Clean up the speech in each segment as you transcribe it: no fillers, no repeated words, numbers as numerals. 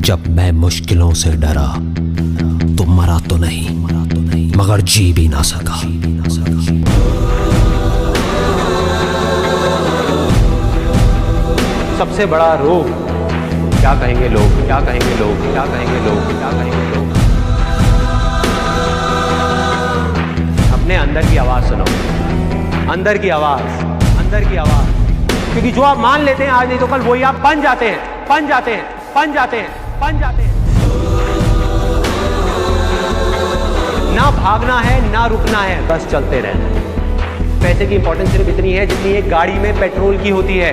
जब मैं मुश्किलों से डरा तो मरा तो नहीं मगर जी भी ना सका। सबसे बड़ा रोग क्या कहेंगे लोग, क्या कहेंगे लोग, क्या कहेंगे लोग, क्या कहेंगे लोग। अपने अंदर की आवाज सुनो, अंदर की आवाज, अंदर की आवाज। क्योंकि जो आप मान लेते हैं आज नहीं तो कल वही आप बन जाते हैं, बन जाते हैं, बन जाते हैं, बन जाते हैं। ना भागना है ना रुकना है, बस चलते रहना है। पैसे की इंपॉर्टेंस सिर्फ इतनी है जितनी एक गाड़ी में पेट्रोल की होती है,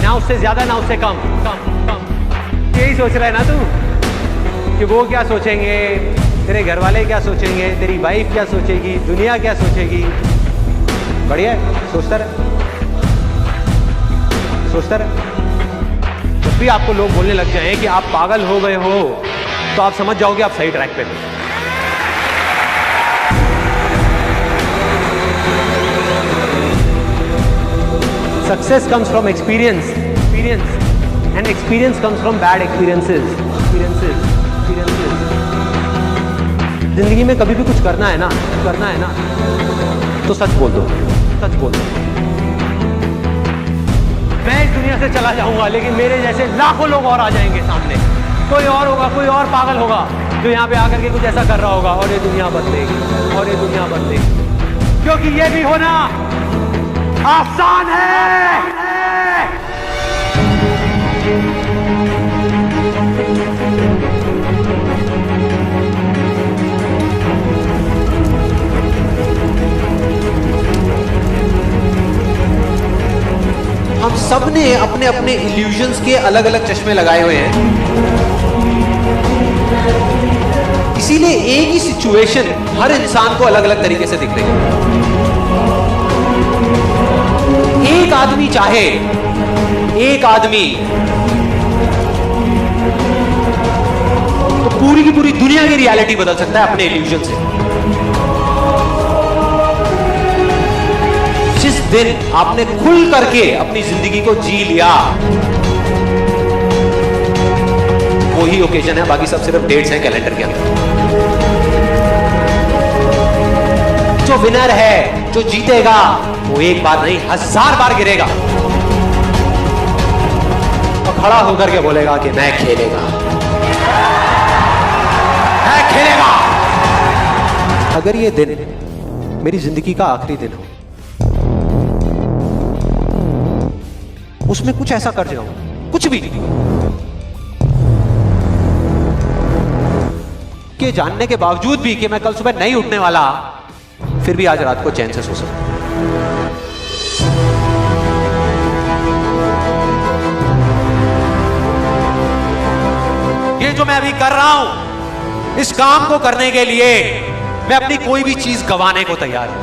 ना उससे ज्यादा ना उससे कम कम कम। यही सोच रहा है ना तू कि वो क्या सोचेंगे, तेरे घर वाले क्या सोचेंगे, तेरी वाइफ क्या सोचेगी, दुनिया क्या सोचेगी। बढ़िया है, सोचता रहे, सोचता रहे। जब भी आपको लोग बोलने लग जाएं कि आप पागल हो गए हो तो आप समझ जाओगे आप सही ट्रैक पे हो। Success comes from experience, and experience comes from bad experiences. जिंदगी में कभी भी कुछ करना है ना, तो सच बोल दो, सच बोल दो। मैं इस दुनिया से चला जाऊंगा लेकिन मेरे जैसे लाखों लोग और आ जाएंगे सामने। कोई और होगा, कोई और पागल होगा जो यहाँ पे आकर के कुछ ऐसा कर रहा होगा और ये दुनिया बदलेगी, और ये दुनिया बदलेगी। क्योंकि ये भी होना आसान है। हम सब ने अपने अपने इल्यूजन्स के अलग अलग चश्मे लगाए हुए हैं, इसीलिए एक ही सिचुएशन हर इंसान को अलग अलग तरीके से दिख रही है। एक आदमी चाहे, एक आदमी तो पूरी की पूरी दुनिया की रियलिटी बदल सकता है अपने इल्यूजन से। जिस दिन आपने खुल करके अपनी जिंदगी को जी लिया वही ओकेजन है, बाकी सब सिर्फ डेट्स हैं कैलेंडर के अंदर। जो विनर है, जो जीतेगा, वो एक बार नहीं 1000 बार गिरेगा और खड़ा होकर के बोलेगा कि मैं खेलेगा, मैं खेलेगा। अगर ये दिन मेरी जिंदगी का आखिरी दिन हो, उसमें कुछ ऐसा कर जाऊं, कुछ भी, कि जानने के बावजूद भी कि मैं कल सुबह नहीं उठने वाला, फिर भी आज रात को चैन से सो सकूं। ये जो मैं अभी कर रहा हूं, इस काम को करने के लिए मैं अपनी कोई भी चीज गंवाने को तैयार हूं।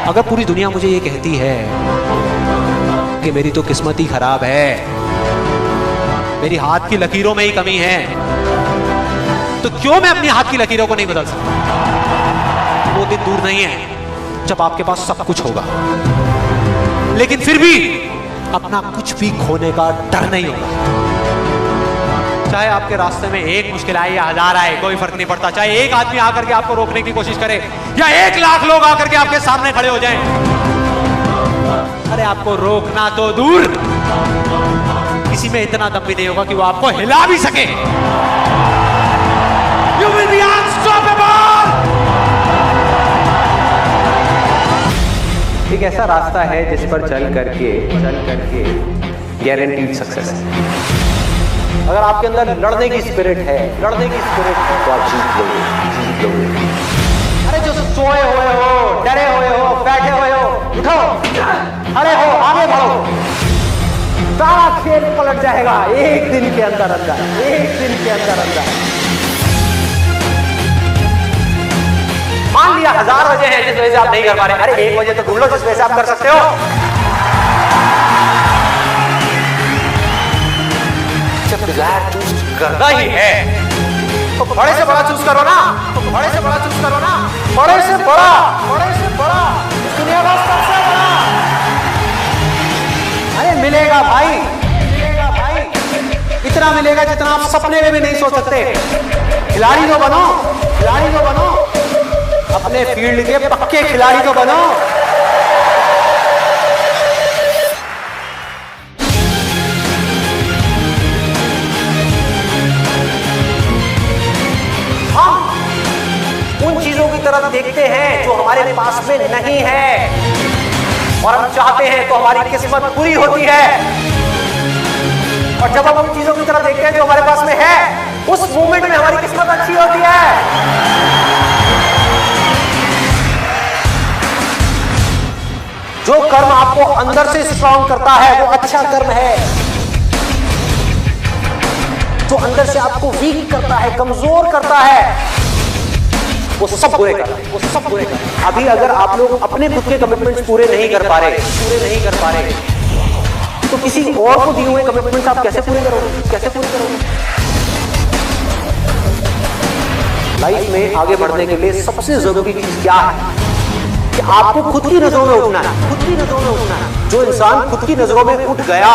अगर पूरी दुनिया मुझे ये कहती है कि मेरी तो किस्मत ही खराब है, मेरी हाथ की लकीरों में ही कमी है, तो क्यों मैं अपनी हाथ की लकीरों को नहीं बदल सकता। वो दिन दूर नहीं है जब आपके पास सब कुछ होगा, लेकिन फिर भी अपना कुछ भी खोने का डर नहीं होगा। चाहे आपके रास्ते में एक मुश्किल आए या 1000 आए, कोई फर्क नहीं पड़ता। चाहे एक आदमी आकर के आपको रोकने की कोशिश करे या 1 लाख लोग आकर के आपके सामने खड़े हो जाएं, अरे आपको रोकना तो दूर, किसी में इतना दम भी नहीं होगा कि वो आपको हिला भी सके। You will be unstoppable! एक ऐसा रास्ता है जिस पर चल करके गारंटीड सक्सेस है। अगर आपके अंदर लड़ने की स्पिरिट है, तो आप जीत लोगे। अरे जो सोए हुए हो, डरे हुए हो, बैठे हुए हो, उठो, खड़े हो, आगे बढ़ो। सारा खेल पलट जाएगा एक दिन के अंदर, एक दिन के अंदर। मान लिया 1000 वजह है जिस वजह से आप नहीं कर पा रहे, अरे 1 वजह तो ढूंढ लो जिस वजह से आप कर सकते हो। जब डिजायर चूज करना ही है तो बड़े से बड़ा चूज करो ना, बड़े से बड़ा चूज करो ना, बड़े से बड़ा, इस दुनिया का सबसे बड़ा। अरे मिलेगा भाई, इतना मिलेगा जितना आप सपने में भी नहीं सोच सकते। खिलाड़ी तो बनो, खिलाड़ी तो बनो, अपने फील्ड के पक्के खिलाड़ी तो बनो। हम उन चीजों की तरफ देखते हैं जो हमारे पास में नहीं है, और हम चाहते हैं तो हमारी किस्मत पूरी होती है। और जब हम उन चीजों की तरफ देखते हैं जो हमारे पास में है, उस मोमेंट में हमारी किस्मत अच्छी होती है। जो कर्म आपको अंदर से स्ट्रांग करता है वो अच्छा कर्म है। जो अंदर से आपको वीक करता है, कमजोर करता है, वो सब बुरे कर रहे हैं, वो सब बुरे कर रहे हैं। अभी अगर आप लोग अपने खुद के कमिटमेंट्स पूरे नहीं कर पा रहे, तो किसी और को दिए हुए कमिटमेंट्स आप कैसे पूरे करोगे? लाइफ में आगे बढ़ने के लिए सबसे जरूरी चीज क्या है कि आपको खुद की नजरों में उठना है। जो इंसान खुद की नजरों में उठ गया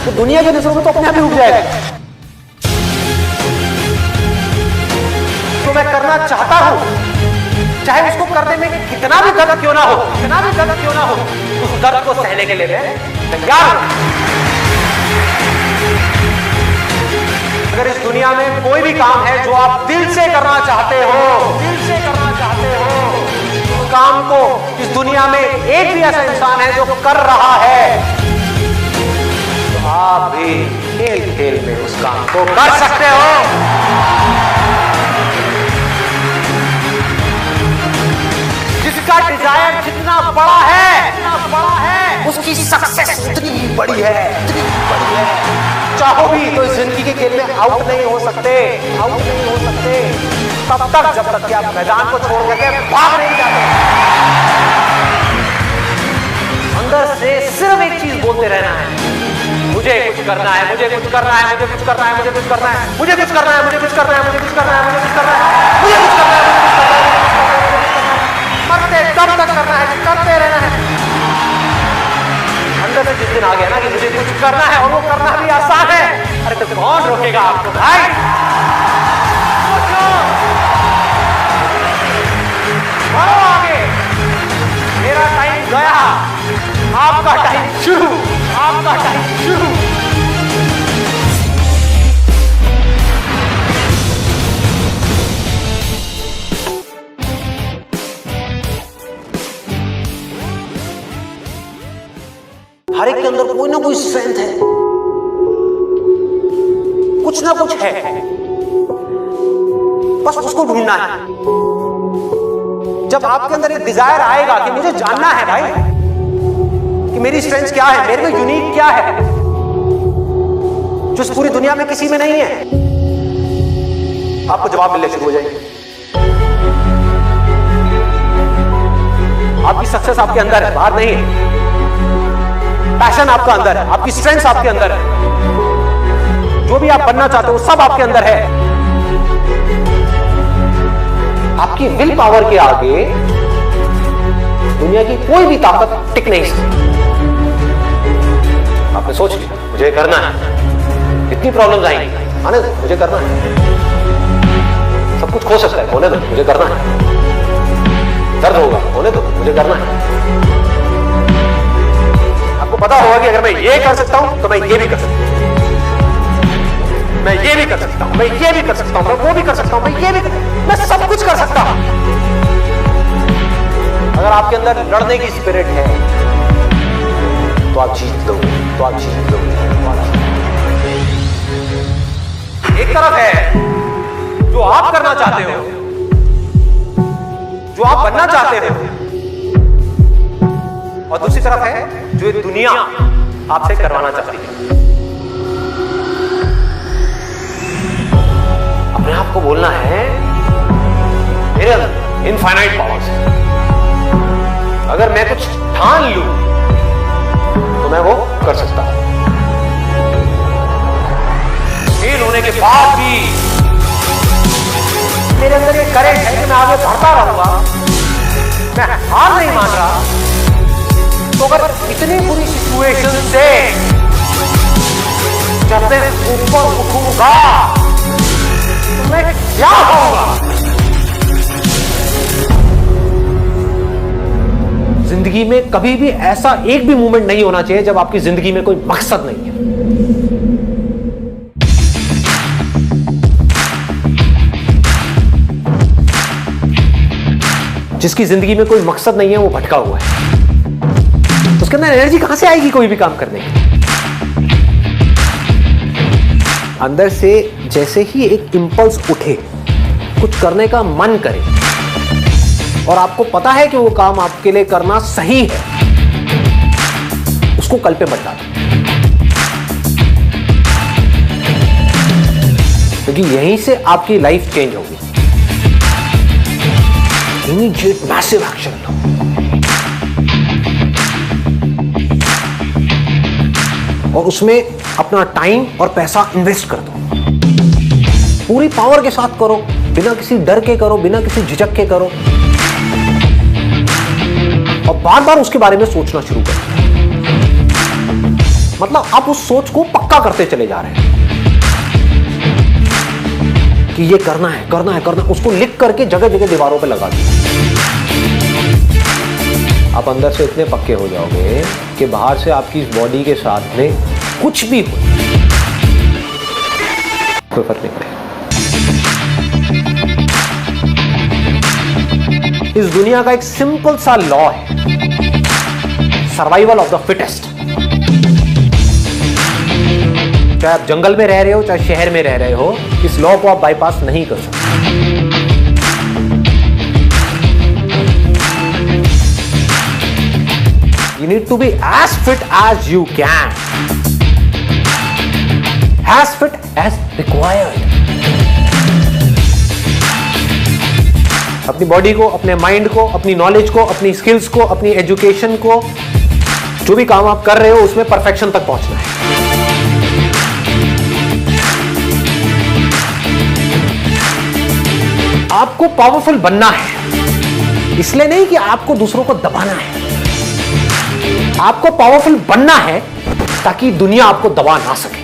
तो दुनिया की नजरों में तो अपने आप ही उठ जाएगा। जो मैं करना चाहता हूं, चाहे उसको करने में कितना भी दर्द क्यों ना हो, उस दर्द को सहने के लिए मैं तैयार हूं। अगर इस दुनिया में कोई भी काम है जो आप दिल से करना चाहते हो, उस काम को इस दुनिया में एक भी ऐसा इंसान है जो कर रहा है, तो आप भी खेल में उस काम को कर सकते हो। जिसका डिजायर जितना बड़ा है, उसकी सक्सेस उतनी बड़ी है। चाहो भी तो इस जिंदगी के खेल में आउट नहीं हो सकते। तब तक जब तक कि आप मैदान को छोड़ करके भाग नहीं जाते। अंदर से सिर्फ एक चीज बोलते रहना है, मुझे कुछ करना है, मुझे कुछ करना है, मुझे कुछ करना है, मुझे कुछ करना है, मुझे कुछ करना है, मुझे कुछ करना है, मुझे कुछ करना है, मुझे कुछ करना है, मुझे कुछ करना है, मरते दम तक करना है, करते रहना है। अंदर से जिस दिन आ गया ना कि मुझे कुछ करना है और वो करना भी आसान है, अरे तो कौन रोकेगा आपको भाई? बढ़ो आगे, मेरा टाइम गया, आपका टाइम शुरू। हर एक के अंदर कोई ना कोई स्ट्रेंथ है, कुछ ना कुछ है, बस उसको ढूंढना है। जब आपके अंदर एक डिजायर आएगा कि मुझे जानना है भाई कि मेरी स्ट्रेंथ क्या है, मेरे में यूनिक क्या है जो इस पूरी दुनिया में किसी में नहीं है, आपको जवाब मिलने शुरू हो जाएंगे। आपकी सक्सेस आपके अंदर है, बाहर नहीं है। पैशन आपका अंदर है, आपकी स्ट्रेंथ आपके अंदर है, जो भी आप बनना चाहते हो सब आपके अंदर है। आपकी विल पावर के आगे दुनिया की कोई भी ताकत टिक नहीं सकती। आपने सोच लिया मुझे करना है, कितनी प्रॉब्लम्स आएंगी, आने दो, मुझे करना है। सब कुछ खो सकता है, होने दो, मुझे करना है। दर्द होगा, होने दो, मुझे करना है। आपको पता होगा कि अगर मैं ये कर सकता हूं तो मैं ये भी कर सकता हूं, मैं ये भी कर सकता हूं, मैं ये भी कर सकता हूं, मैं वो भी कर सकता हूं, मैं ये भी मैं सब कुछ कर सकता हूं। अगर आपके अंदर लड़ने की स्पिरिट है तो आप जीत लोगे, एक तरफ है जो आप करना चाहते हो, जो आप बनना चाहते हो, और दूसरी तरफ है जो दुनिया आपसे करवाना चाहती है। अपने आप को बोलना है मेरे अंदर इनफाइनाइट पावर्स है, अगर मैं कुछ ठान लूं तो मैं वो कर सकता हूं। फेल होने के बाद भी मेरे अंदर ये करेंट है कि मैं आगे बढ़ता रहूंगा, मैं हार नहीं मान रहा। तो अगर इतनी बुरी सिचुएशन से जब मैं ऊपर उठूंगा तो मैं क्या होऊंगा? जिंदगी में कभी भी ऐसा एक भी मोमेंट नहीं होना चाहिए जब आपकी जिंदगी में कोई मकसद नहीं है। जिसकी जिंदगी में कोई मकसद नहीं है वो भटका हुआ है। उसके अंदर एनर्जी कहां से आएगी कोई भी काम करने की? अंदर से जैसे ही एक इंपल्स उठे, कुछ करने का मन करे और आपको पता है कि वो काम आपके लिए करना सही है, उसको कल पे मत डालो, क्योंकि यहीं से आपकी लाइफ चेंज होगी। इमीडिएट मैसिव एक्शन लो। और उसमें अपना टाइम और पैसा इन्वेस्ट कर दो। पूरी पावर के साथ करो, बिना किसी डर के करो, बिना किसी झिझक के करो, और बार बार उसके बारे में सोचना शुरू करो। मतलब आप उस सोच को पक्का करते चले जा रहे हैं कि ये करना है, करना है, करना है। उसको लिख करके जगह जगह दीवारों पे लगा दो। आप अंदर से इतने पक्के हो जाओगे कि बाहर से आपकी इस बॉडी के साथ में कुछ भी हो, कोई फर्क नहीं पड़ेगा। इस दुनिया का एक सिंपल सा लॉ है, सर्वाइवल ऑफ द फिटेस्ट। चाहे आप जंगल में रह रहे हो, चाहे शहर में रह रहे हो, इस लॉ को आप बाईपास नहीं कर सकते। You need to be as fit as you can, as fit as required. अपनी बॉडी को, अपने माइंड को, अपनी नॉलेज को, अपनी स्किल्स को, अपनी एजुकेशन को, जो भी काम आप कर रहे हो उसमें परफेक्शन तक पहुंचना है। आपको पावरफुल बनना है, इसलिए नहीं कि आपको दूसरों को दबाना है। आपको पावरफुल बनना है ताकि दुनिया आपको दबा ना सके।